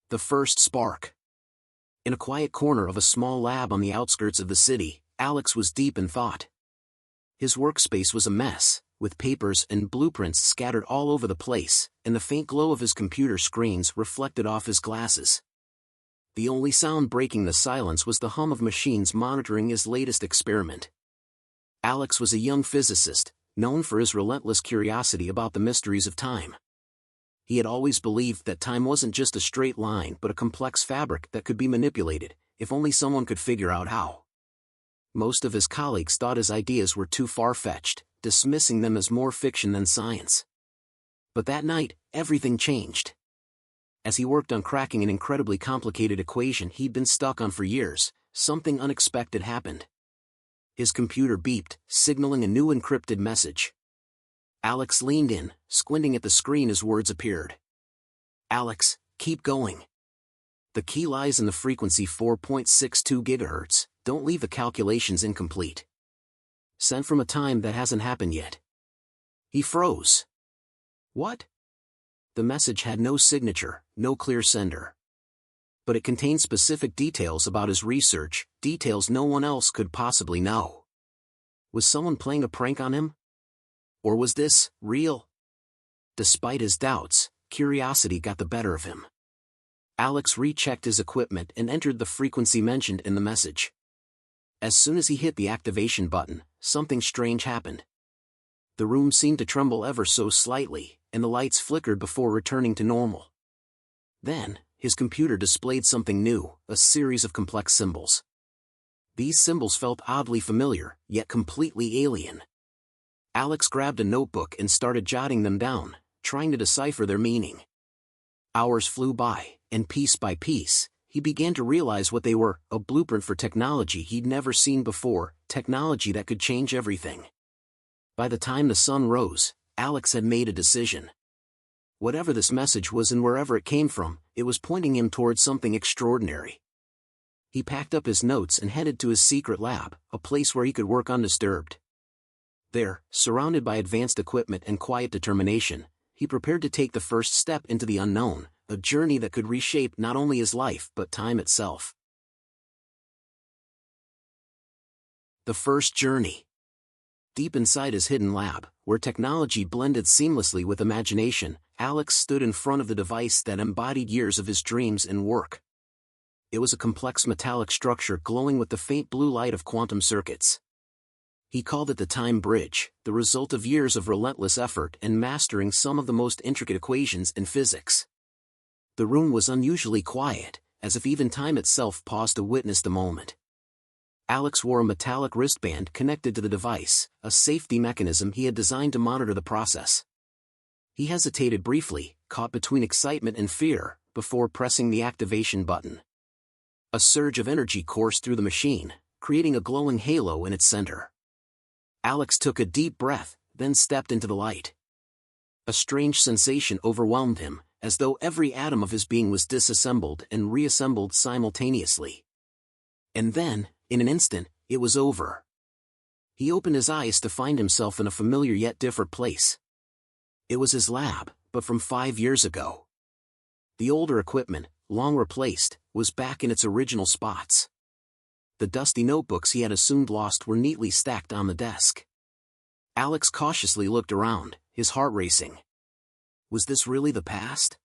The first spark. In a quiet corner of a small lab on the outskirts of the city, Alex was deep in thought. His workspace was a mess, with papers and blueprints scattered all over the place, and the faint glow of his computer screens reflected off his glasses. The only sound breaking the silence was the hum of machines monitoring his latest experiment. Alex was a young physicist, known for his relentless curiosity about the mysteries of time. He had always believed that time wasn't just a straight line but a complex fabric that could be manipulated, if only someone could figure out how. Most of his colleagues thought his ideas were too far-fetched, dismissing them as more fiction than science. But that night, everything changed. As he worked on cracking an incredibly complicated equation he'd been stuck on for years, something unexpected happened. His computer beeped, signaling a new encrypted message. Alex leaned in, squinting at the screen as words appeared. "Alex, keep going. The key lies in the frequency 4.62 GHz, don't leave the calculations incomplete. Sent from a time that hasn't happened yet." He froze. What? The message had no signature, no clear sender. But it contained specific details about his research, details no one else could possibly know. Was someone playing a prank on him? Or was this real? Despite his doubts, curiosity got the better of him. Alex rechecked his equipment and entered the frequency mentioned in the message. As soon as he hit the activation button, something strange happened. The room seemed to tremble ever so slightly, and the lights flickered before returning to normal. Then, his computer displayed something new, a series of complex symbols. These symbols felt oddly familiar, yet completely alien. Alex grabbed a notebook and started jotting them down, trying to decipher their meaning. Hours flew by, and piece by piece, he began to realize what they were: a blueprint for technology he'd never seen before, technology that could change everything. By the time the sun rose, Alex had made a decision. Whatever this message was and wherever it came from, it was pointing him towards something extraordinary. He packed up his notes and headed to his secret lab, a place where he could work undisturbed. There, surrounded by advanced equipment and quiet determination, he prepared to take the first step into the unknown, a journey that could reshape not only his life but time itself. The first journey. Deep inside his hidden lab, where technology blended seamlessly with imagination, Alex stood in front of the device that embodied years of his dreams and work. It was a complex metallic structure glowing with the faint blue light of quantum circuits. He called it the Time Bridge, the result of years of relentless effort and mastering some of the most intricate equations in physics. The room was unusually quiet, as if even time itself paused to witness the moment. Alex wore a metallic wristband connected to the device, a safety mechanism he had designed to monitor the process. He hesitated briefly, caught between excitement and fear, before pressing the activation button. A surge of energy coursed through the machine, creating a glowing halo in its center. Alex took a deep breath, then stepped into the light. A strange sensation overwhelmed him, as though every atom of his being was disassembled and reassembled simultaneously. And then, in an instant, it was over. He opened his eyes to find himself in a familiar yet different place. It was his lab, but from 5 years ago. The older equipment, long replaced, was back in its original spots. The dusty notebooks he had assumed lost were neatly stacked on the desk. Alex cautiously looked around, his heart racing. Was this really the past?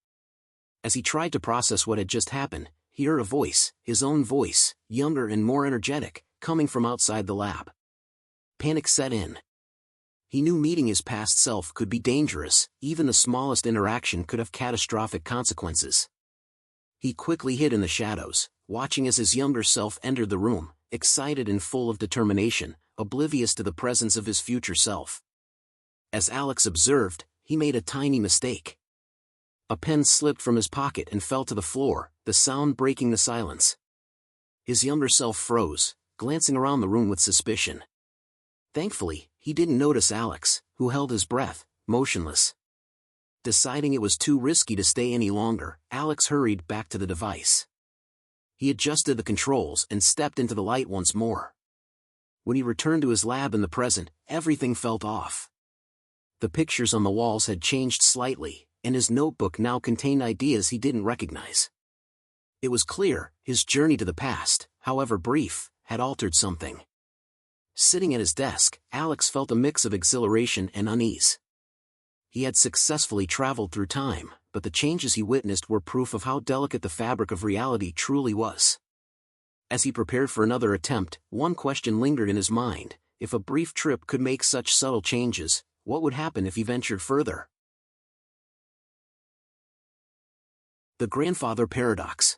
As he tried to process what had just happened, he heard a voice, his own voice, younger and more energetic, coming from outside the lab. Panic set in. He knew meeting his past self could be dangerous, even the smallest interaction could have catastrophic consequences. He quickly hid in the shadows, watching as his younger self entered the room, excited and full of determination, oblivious to the presence of his future self. As Alex observed, he made a tiny mistake. A pen slipped from his pocket and fell to the floor, the sound breaking the silence. His younger self froze, glancing around the room with suspicion. Thankfully, he didn't notice Alex, who held his breath, motionless. Deciding it was too risky to stay any longer, Alex hurried back to the device. He adjusted the controls and stepped into the light once more. When he returned to his lab in the present, everything felt off. The pictures on the walls had changed slightly, and his notebook now contained ideas he didn't recognize. It was clear, his journey to the past, however brief, had altered something. Sitting at his desk, Alex felt a mix of exhilaration and unease. He had successfully traveled through time, but the changes he witnessed were proof of how delicate the fabric of reality truly was. As he prepared for another attempt, one question lingered in his mind: if a brief trip could make such subtle changes, what would happen if he ventured further? The grandfather paradox.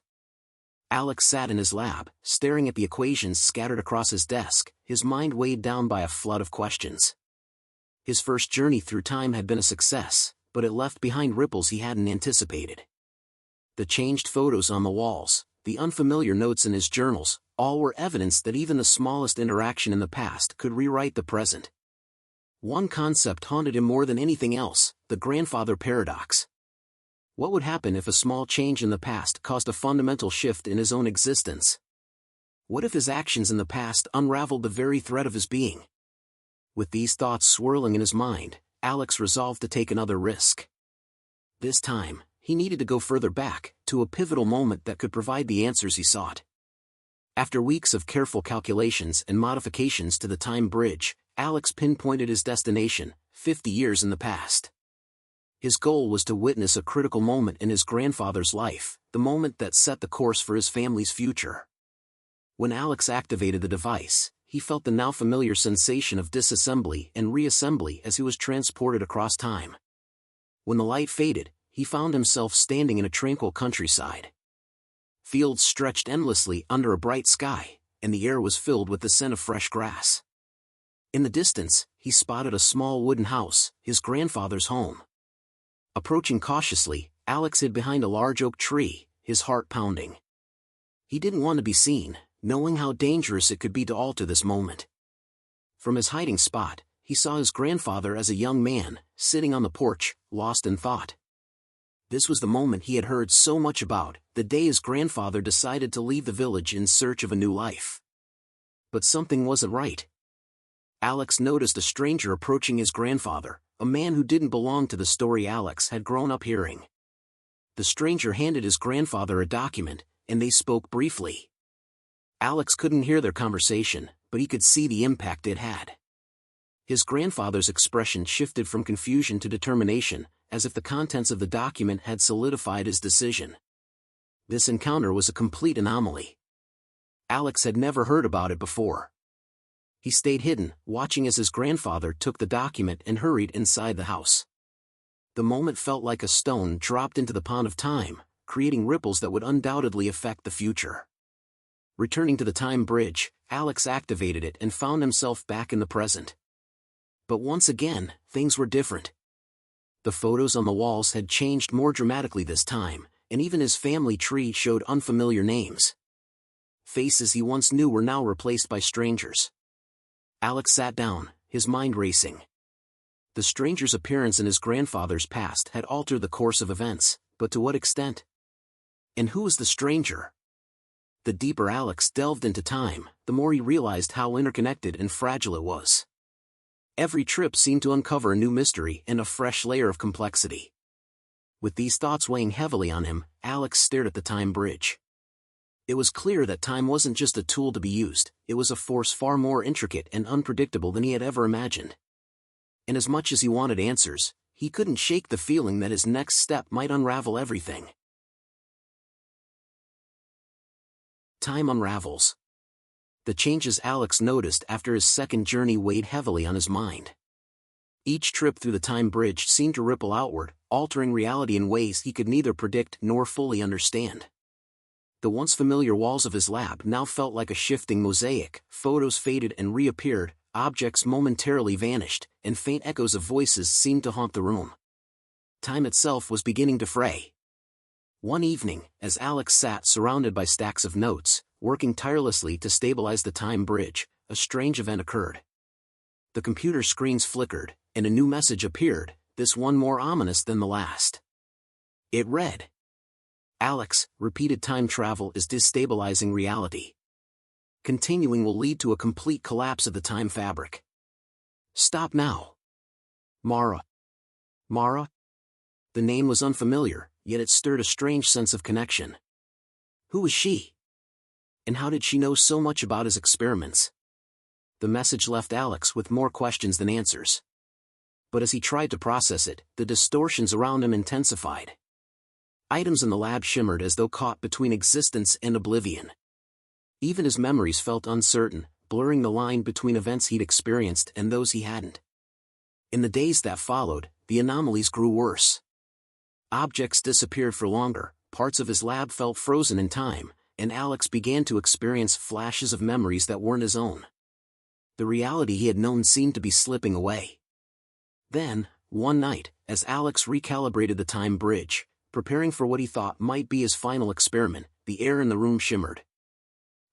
Alex sat in his lab, staring at the equations scattered across his desk, his mind weighed down by a flood of questions. His first journey through time had been a success, but it left behind ripples he hadn't anticipated. The changed photos on the walls, the unfamiliar notes in his journals, all were evidence that even the smallest interaction in the past could rewrite the present. One concept haunted him more than anything else: the grandfather paradox. What would happen if a small change in the past caused a fundamental shift in his own existence? What if his actions in the past unraveled the very thread of his being? With these thoughts swirling in his mind, Alex resolved to take another risk. This time, he needed to go further back, to a pivotal moment that could provide the answers he sought. After weeks of careful calculations and modifications to the time bridge, Alex pinpointed his destination, 50 years in the past. His goal was to witness a critical moment in his grandfather's life, the moment that set the course for his family's future. When Alex activated the device, he felt the now familiar sensation of disassembly and reassembly as he was transported across time. When the light faded, he found himself standing in a tranquil countryside. Fields stretched endlessly under a bright sky, and the air was filled with the scent of fresh grass. In the distance, he spotted a small wooden house, his grandfather's home. Approaching cautiously, Alex hid behind a large oak tree, his heart pounding. He didn't want to be seen, knowing how dangerous it could be to alter this moment. From his hiding spot, he saw his grandfather as a young man, sitting on the porch, lost in thought. This was the moment he had heard so much about, the day his grandfather decided to leave the village in search of a new life. But something wasn't right. Alex noticed a stranger approaching his grandfather, a man who didn't belong to the story Alex had grown up hearing. The stranger handed his grandfather a document, and they spoke briefly. Alex couldn't hear their conversation, but he could see the impact it had. His grandfather's expression shifted from confusion to determination, as if the contents of the document had solidified his decision. This encounter was a complete anomaly. Alex had never heard about it before. He stayed hidden, watching as his grandfather took the document and hurried inside the house. The moment felt like a stone dropped into the pond of time, creating ripples that would undoubtedly affect the future. Returning to the time bridge, Alex activated it and found himself back in the present. But once again, things were different. The photos on the walls had changed more dramatically this time, and even his family tree showed unfamiliar names. Faces he once knew were now replaced by strangers. Alex sat down, his mind racing. The stranger's appearance in his grandfather's past had altered the course of events, but to what extent? And who was the stranger? The deeper Alex delved into time, the more he realized how interconnected and fragile it was. Every trip seemed to uncover a new mystery and a fresh layer of complexity. With these thoughts weighing heavily on him, Alex stared at the time bridge. It was clear that time wasn't just a tool to be used, it was a force far more intricate and unpredictable than he had ever imagined. And as much as he wanted answers, he couldn't shake the feeling that his next step might unravel everything. Time unravels. The changes Alex noticed after his second journey weighed heavily on his mind. Each trip through the time bridge seemed to ripple outward, altering reality in ways he could neither predict nor fully understand. The once familiar walls of his lab now felt like a shifting mosaic, photos faded and reappeared, objects momentarily vanished, and faint echoes of voices seemed to haunt the room. Time itself was beginning to fray. One evening, as Alex sat surrounded by stacks of notes, working tirelessly to stabilize the time bridge, a strange event occurred. The computer screens flickered, and a new message appeared, this one more ominous than the last. It read, "Alex, repeated time travel is destabilizing reality. Continuing will lead to a complete collapse of the time fabric. Stop now. Mara." Mara? The name was unfamiliar, yet it stirred a strange sense of connection. Who was she? And how did she know so much about his experiments? The message left Alex with more questions than answers. But as he tried to process it, the distortions around him intensified. Items in the lab shimmered as though caught between existence and oblivion. Even his memories felt uncertain, blurring the line between events he'd experienced and those he hadn't. In the days that followed, the anomalies grew worse. Objects disappeared for longer, parts of his lab felt frozen in time, and Alex began to experience flashes of memories that weren't his own. The reality he had known seemed to be slipping away. Then, one night, as Alex recalibrated the time bridge, preparing for what he thought might be his final experiment, the air in the room shimmered.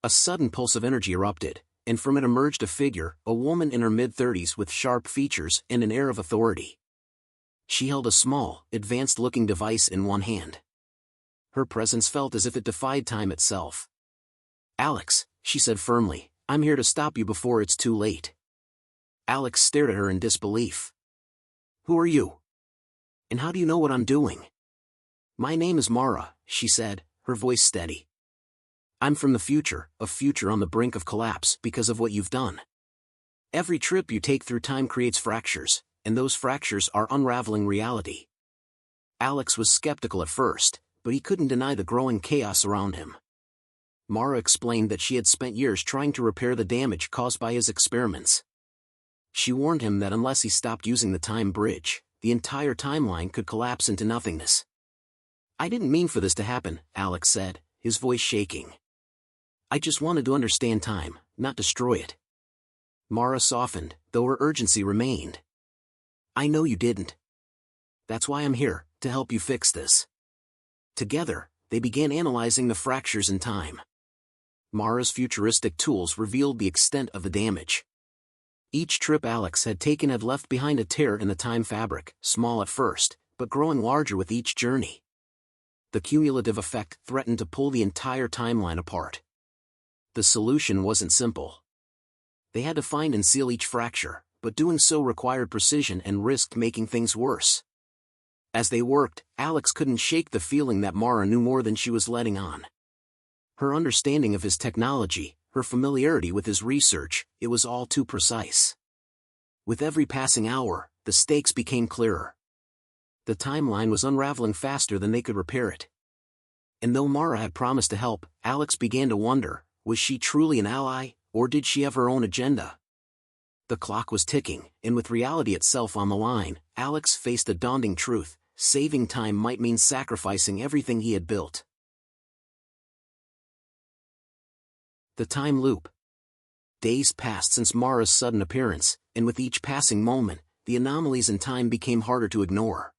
A sudden pulse of energy erupted, and from it emerged a figure, a woman in her mid-30s with sharp features and an air of authority. She held a small, advanced-looking device in one hand. Her presence felt as if it defied time itself. "Alex," she said firmly, "I'm here to stop you before it's too late." Alex stared at her in disbelief. "Who are you? And how do you know what I'm doing?" "My name is Mara," she said, her voice steady. "I'm from the future, a future on the brink of collapse because of what you've done. Every trip you take through time creates fractures, and those fractures are unraveling reality." Alex was skeptical at first, but he couldn't deny the growing chaos around him. Mara explained that she had spent years trying to repair the damage caused by his experiments. She warned him that unless he stopped using the time bridge, the entire timeline could collapse into nothingness. "I didn't mean for this to happen," Alex said, his voice shaking. "I just wanted to understand time, not destroy it." Mara softened, though her urgency remained. "I know you didn't. That's why I'm here, to help you fix this." Together, they began analyzing the fractures in time. Mara's futuristic tools revealed the extent of the damage. Each trip Alex had taken had left behind a tear in the time fabric, small at first, but growing larger with each journey. The cumulative effect threatened to pull the entire timeline apart. The solution wasn't simple. They had to find and seal each fracture, but doing so required precision and risked making things worse. As they worked, Alex couldn't shake the feeling that Mara knew more than she was letting on. Her understanding of his technology, her familiarity with his research, it was all too precise. With every passing hour, the stakes became clearer. The timeline was unraveling faster than they could repair it. And though Mara had promised to help, Alex began to wonder, was she truly an ally, or did she have her own agenda? The clock was ticking, and with reality itself on the line, Alex faced a daunting truth: saving time might mean sacrificing everything he had built. The time loop. Days passed since Mara's sudden appearance, and with each passing moment, the anomalies in time became harder to ignore.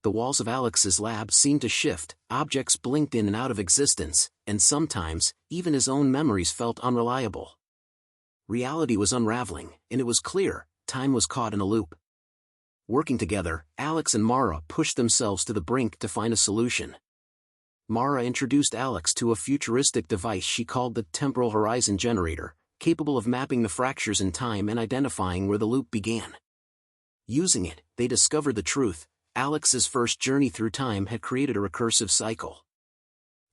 The walls of Alex's lab seemed to shift, objects blinked in and out of existence, and sometimes, even his own memories felt unreliable. Reality was unraveling, and it was clear, time was caught in a loop. Working together, Alex and Mara pushed themselves to the brink to find a solution. Mara introduced Alex to a futuristic device she called the temporal horizon generator, capable of mapping the fractures in time and identifying where the loop began. Using it, they discovered the truth: Alex's first journey through time had created a recursive cycle.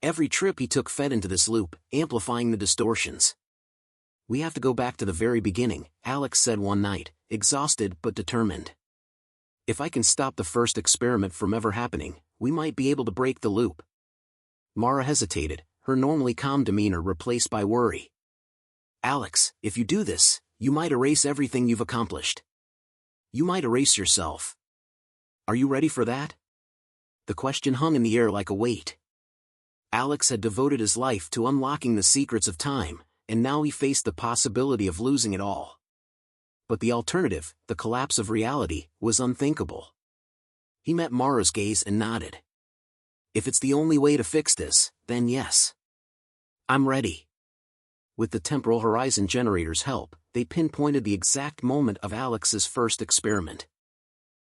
Every trip he took fed into this loop, amplifying the distortions. "We have to go back to the very beginning," Alex said one night, exhausted but determined. "If I can stop the first experiment from ever happening, we might be able to break the loop." Mara hesitated, her normally calm demeanor replaced by worry. "Alex, if you do this, you might erase everything you've accomplished. You might erase yourself. Are you ready for that?" The question hung in the air like a weight. Alex had devoted his life to unlocking the secrets of time, and now he faced the possibility of losing it all. But the alternative, the collapse of reality, was unthinkable. He met Mara's gaze and nodded. "If it's the only way to fix this, then yes. I'm ready." With the temporal horizon generator's help, they pinpointed the exact moment of Alex's first experiment.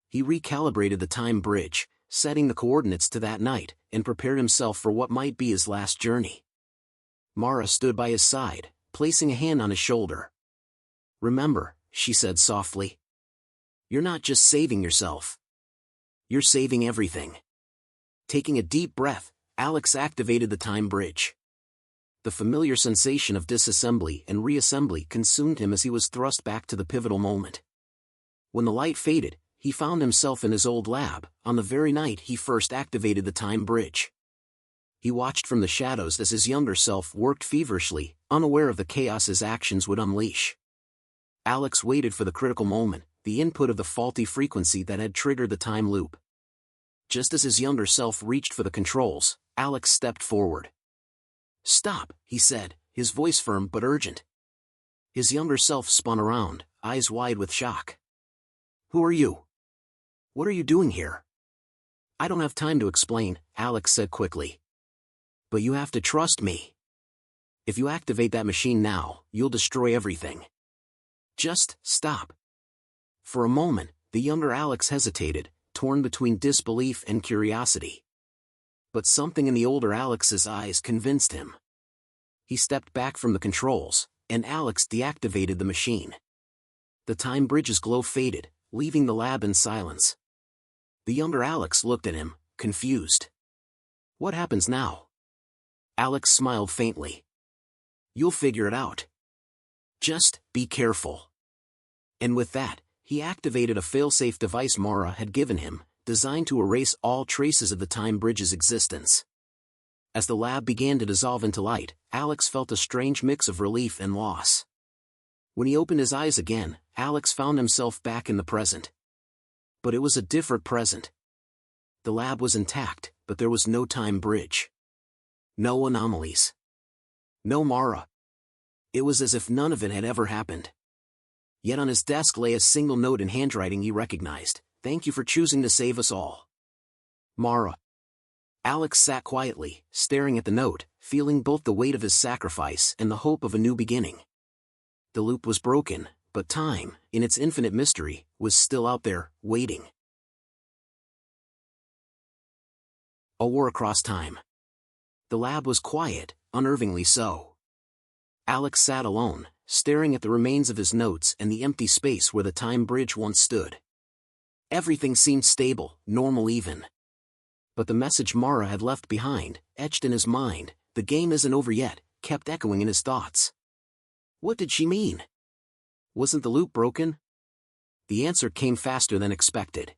He recalibrated the time bridge, setting the coordinates to that night, and prepared himself for what might be his last journey. Mara stood by his side, placing a hand on his shoulder. "Remember," she said softly, "you're not just saving yourself. You're saving everything." Taking a deep breath, Alex activated the time bridge. The familiar sensation of disassembly and reassembly consumed him as he was thrust back to the pivotal moment. When the light faded, he found himself in his old lab, on the very night he first activated the time bridge. He watched from the shadows as his younger self worked feverishly, unaware of the chaos his actions would unleash. Alex waited for the critical moment, the input of the faulty frequency that had triggered the time loop. Just as his younger self reached for the controls, Alex stepped forward. "Stop," he said, his voice firm but urgent. His younger self spun around, eyes wide with shock. "Who are you? What are you doing here?" "I don't have time to explain," Alex said quickly. "But you have to trust me. If you activate that machine now, you'll destroy everything. Just stop." For a moment, the younger Alex hesitated, torn between disbelief and curiosity. But something in the older Alex's eyes convinced him. He stepped back from the controls, and Alex deactivated the machine. The time bridge's glow faded, leaving the lab in silence. The younger Alex looked at him, confused. "What happens now?" Alex smiled faintly. "You'll figure it out. Just be careful." And with that, he activated a failsafe device Mara had given him, designed to erase all traces of the time bridge's existence. As the lab began to dissolve into light, Alex felt a strange mix of relief and loss. When he opened his eyes again, Alex found himself back in the present. But it was a different present. The lab was intact, but there was no time bridge. No anomalies. No Mara. It was as if none of it had ever happened. Yet on his desk lay a single note in handwriting he recognized. "Thank you for choosing to save us all. Mara." Alex sat quietly, staring at the note, feeling both the weight of his sacrifice and the hope of a new beginning. The loop was broken, but time, in its infinite mystery, was still out there, waiting. A war across time. The lab was quiet, unnervingly so. Alex sat alone, staring at the remains of his notes and the empty space where the time bridge once stood. Everything seemed stable, normal even. But the message Mara had left behind, etched in his mind, "The game isn't over yet," kept echoing in his thoughts. What did she mean? Wasn't the loop broken? The answer came faster than expected.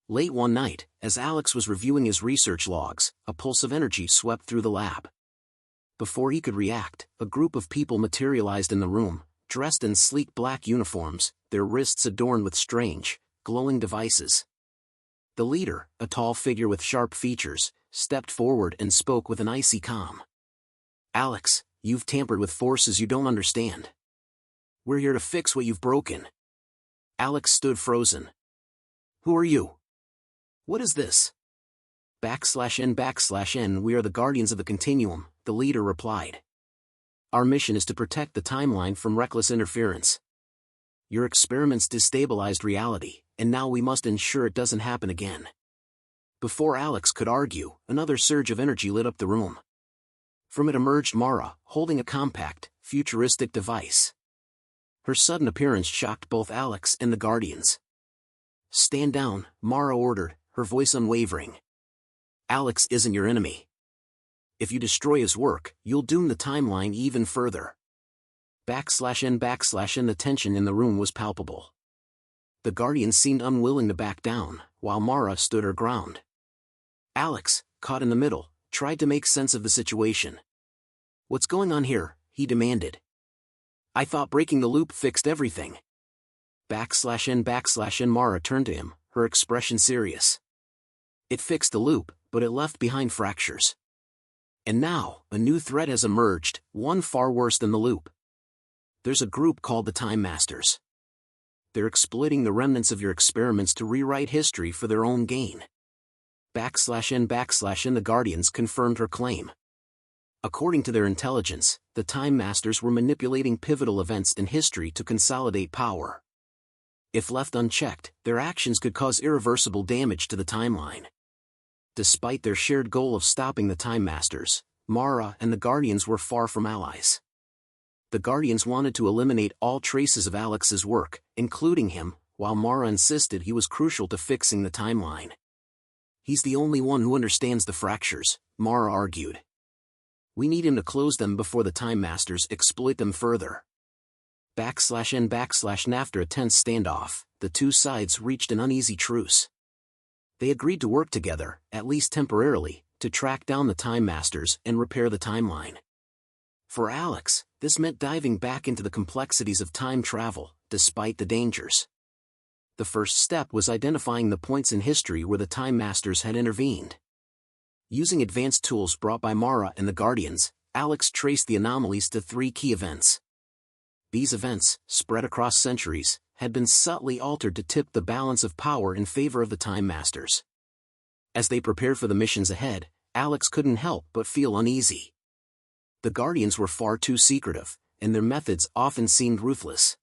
Late one night, as Alex was reviewing his research logs, a pulse of energy swept through the lab. Before he could react, a group of people materialized in the room, dressed in sleek black uniforms, their wrists adorned with strange, glowing devices. The leader, a tall figure with sharp features, stepped forward and spoke with an icy calm. "Alex, you've tampered with forces you don't understand. We're here to fix what you've broken." Alex stood frozen. "Who are you? What is this?" /N/N, "We are the Guardians of the Continuum," the leader replied. "Our mission is to protect the timeline from reckless interference. Your experiments destabilized reality, and now we must ensure it doesn't happen again." Before Alex could argue, another surge of energy lit up the room. From it emerged Mara, holding a compact, futuristic device. Her sudden appearance shocked both Alex and the Guardians. "Stand down," Mara ordered, her voice unwavering. "Alex isn't your enemy. If you destroy his work, you'll doom the timeline even further." /N/N, the tension in the room was palpable. The Guardians seemed unwilling to back down, while Mara stood her ground. Alex, caught in the middle, tried to make sense of the situation. "What's going on here?" he demanded. "I thought breaking the loop fixed everything." /N/N, Mara turned to him, her expression serious. "It fixed the loop, but it left behind fractures. And now, a new threat has emerged, one far worse than the loop. There's a group called the Time Masters. They're exploiting the remnants of your experiments to rewrite history for their own gain." /N/N, the Guardians confirmed her claim. According to their intelligence, the Time Masters were manipulating pivotal events in history to consolidate power. If left unchecked, their actions could cause irreversible damage to the timeline. Despite their shared goal of stopping the Time Masters, Mara and the Guardians were far from allies. The Guardians wanted to eliminate all traces of Alex's work, including him, while Mara insisted he was crucial to fixing the timeline. "He's the only one who understands the fractures," Mara argued. We need him to close them before the Time Masters exploit them further. /N/N after a tense standoff, the two sides reached an uneasy truce. They agreed to work together, at least temporarily, to track down the Time Masters and repair the timeline. For Alex, this meant diving back into the complexities of time travel, despite the dangers. The first step was identifying the points in history where the Time Masters had intervened. Using advanced tools brought by Mara and the Guardians, Alex traced the anomalies to 3 key events. These events, spread across centuries, had been subtly altered to tip the balance of power in favor of the Time Masters. As they prepared for the missions ahead, Alex couldn't help but feel uneasy. The Guardians were far too secretive, and their methods often seemed ruthless.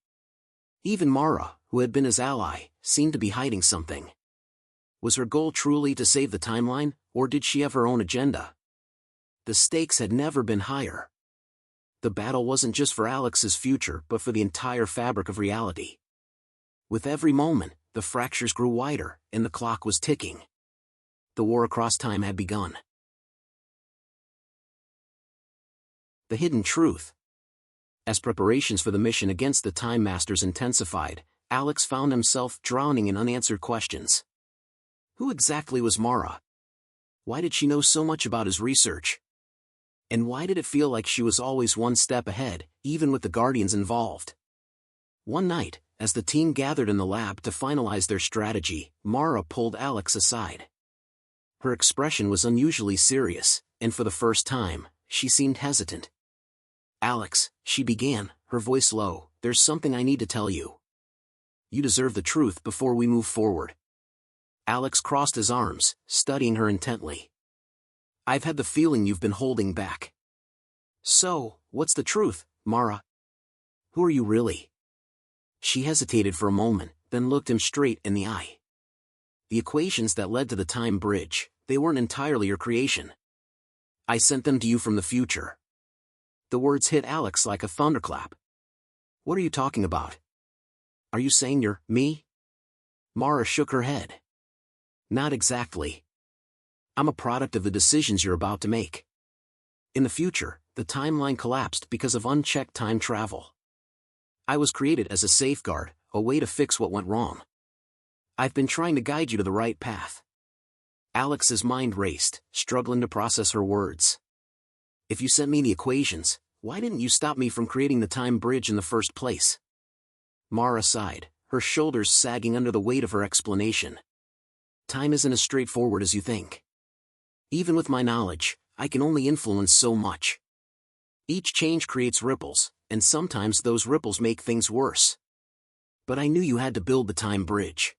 Even Mara, who had been his ally, seemed to be hiding something. Was her goal truly to save the timeline, or did she have her own agenda? The stakes had never been higher. The battle wasn't just for Alex's future but for the entire fabric of reality. With every moment, the fractures grew wider, and the clock was ticking. The war across time had begun. The hidden truth. As preparations for the mission against the Time Masters intensified, Alex found himself drowning in unanswered questions. Who exactly was Mara? Why did she know so much about his research? And why did it feel like she was always one step ahead, even with the Guardians involved? One night, as the team gathered in the lab to finalize their strategy, Mara pulled Alex aside. Her expression was unusually serious, and for the first time, she seemed hesitant. Alex, she began, her voice low, there's something I need to tell you. You deserve the truth before we move forward. Alex crossed his arms, studying her intently. I've had the feeling you've been holding back. So, what's the truth, Mara? Who are you really? She hesitated for a moment, then looked him straight in the eye. The equations that led to the time bridge, they weren't entirely your creation. I sent them to you from the future. The words hit Alex like a thunderclap. What are you talking about? Are you saying you're me? Mara shook her head. Not exactly. I'm a product of the decisions you're about to make. In the future, the timeline collapsed because of unchecked time travel. I was created as a safeguard, a way to fix what went wrong. I've been trying to guide you to the right path. Alex's mind raced, struggling to process her words. If you sent me the equations, why didn't you stop me from creating the time bridge in the first place? Mara sighed, her shoulders sagging under the weight of her explanation. Time isn't as straightforward as you think. Even with my knowledge, I can only influence so much. Each change creates ripples, and sometimes those ripples make things worse. But I knew you had to build the time bridge.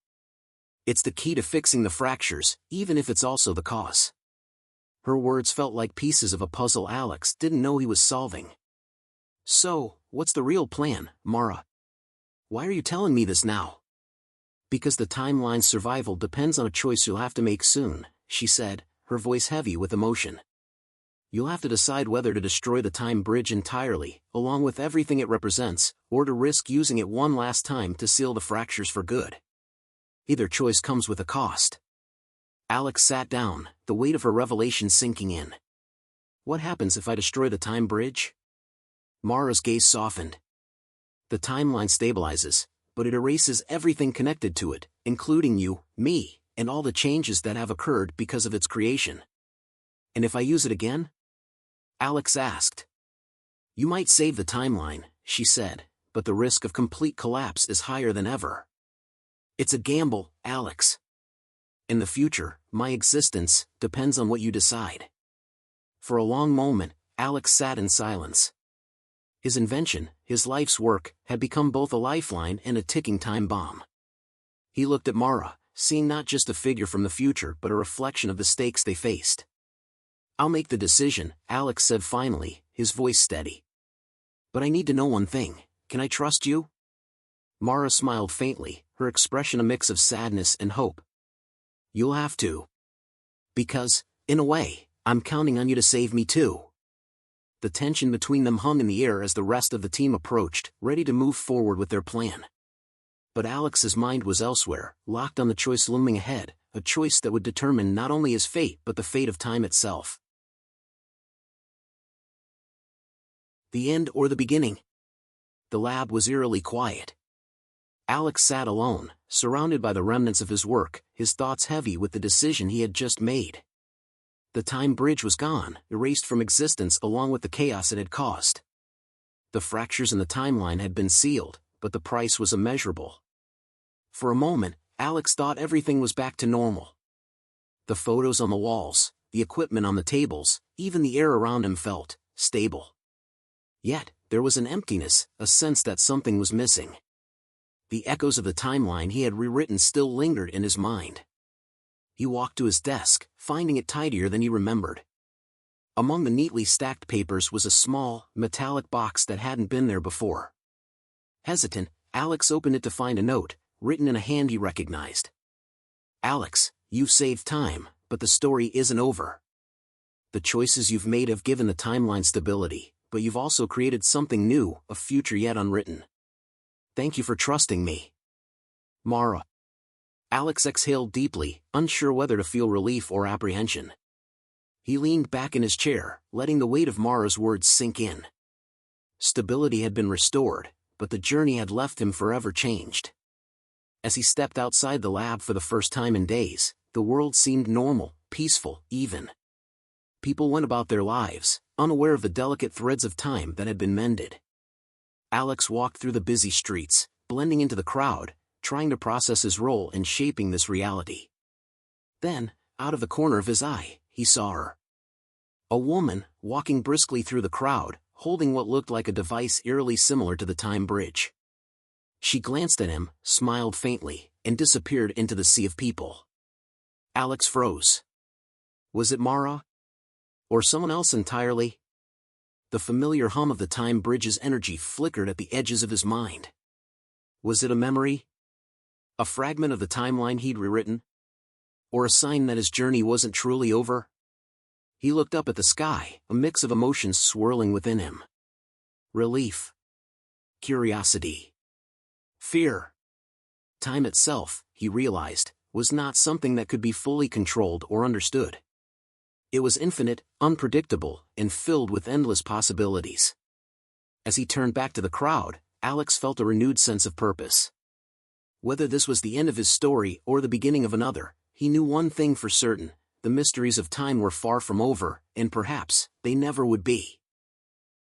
It's the key to fixing the fractures, even if it's also the cause. Her words felt like pieces of a puzzle Alex didn't know he was solving. So, what's the real plan, Mara? Why are you telling me this now? Because the timeline's survival depends on a choice you'll have to make soon, she said, her voice heavy with emotion. You'll have to decide whether to destroy the time bridge entirely, along with everything it represents, or to risk using it one last time to seal the fractures for good. Either choice comes with a cost. Alex sat down, the weight of her revelation sinking in. What happens if I destroy the time bridge? Mara's gaze softened. The timeline stabilizes, but it erases everything connected to it, including you, me, and all the changes that have occurred because of its creation. And if I use it again? Alex asked. You might save the timeline, she said, but the risk of complete collapse is higher than ever. It's a gamble, Alex. In the future, my existence depends on what you decide. For a long moment, Alex sat in silence. His invention, his life's work, had become both a lifeline and a ticking time bomb. He looked at Mara, seeing not just a figure from the future but a reflection of the stakes they faced. I'll make the decision, Alex said finally, his voice steady. But I need to know one thing, can I trust you? Mara smiled faintly, her expression a mix of sadness and hope. You'll have to. Because, in a way, I'm counting on you to save me too. The tension between them hung in the air as the rest of the team approached, ready to move forward with their plan. But Alex's mind was elsewhere, locked on the choice looming ahead, a choice that would determine not only his fate but the fate of time itself. The end or the beginning? The lab was eerily quiet. Alex sat alone, surrounded by the remnants of his work, his thoughts heavy with the decision he had just made. The time bridge was gone, erased from existence along with the chaos it had caused. The fractures in the timeline had been sealed, but the price was immeasurable. For a moment, Alex thought everything was back to normal. The photos on the walls, the equipment on the tables, even the air around him felt stable. Yet, there was an emptiness, a sense that something was missing. The echoes of the timeline he had rewritten still lingered in his mind. He walked to his desk, finding it tidier than he remembered. Among the neatly stacked papers was a small, metallic box that hadn't been there before. Hesitant, Alex opened it to find a note, written in a hand he recognized. "Alex, you've saved time, but the story isn't over. The choices you've made have given the timeline stability, but you've also created something new, a future yet unwritten. Thank you for trusting me. Mara." Alex exhaled deeply, unsure whether to feel relief or apprehension. He leaned back in his chair, letting the weight of Mara's words sink in. Stability had been restored, but the journey had left him forever changed. As he stepped outside the lab for the first time in days, the world seemed normal, peaceful, even. People went about their lives, unaware of the delicate threads of time that had been mended. Alex walked through the busy streets, blending into the crowd, trying to process his role in shaping this reality. Then, out of the corner of his eye, he saw her. A woman, walking briskly through the crowd, holding what looked like a device eerily similar to the time bridge. She glanced at him, smiled faintly, and disappeared into the sea of people. Alex froze. Was it Mara? Or someone else entirely? The familiar hum of the time bridge's energy flickered at the edges of his mind. Was it a memory? A fragment of the timeline he'd rewritten? Or a sign that his journey wasn't truly over? He looked up at the sky, a mix of emotions swirling within him. Relief. Curiosity. Fear. Time itself, he realized, was not something that could be fully controlled or understood. It was infinite, unpredictable, and filled with endless possibilities. As he turned back to the crowd, Alex felt a renewed sense of purpose. Whether this was the end of his story or the beginning of another, he knew one thing for certain: the mysteries of time were far from over, and perhaps, they never would be.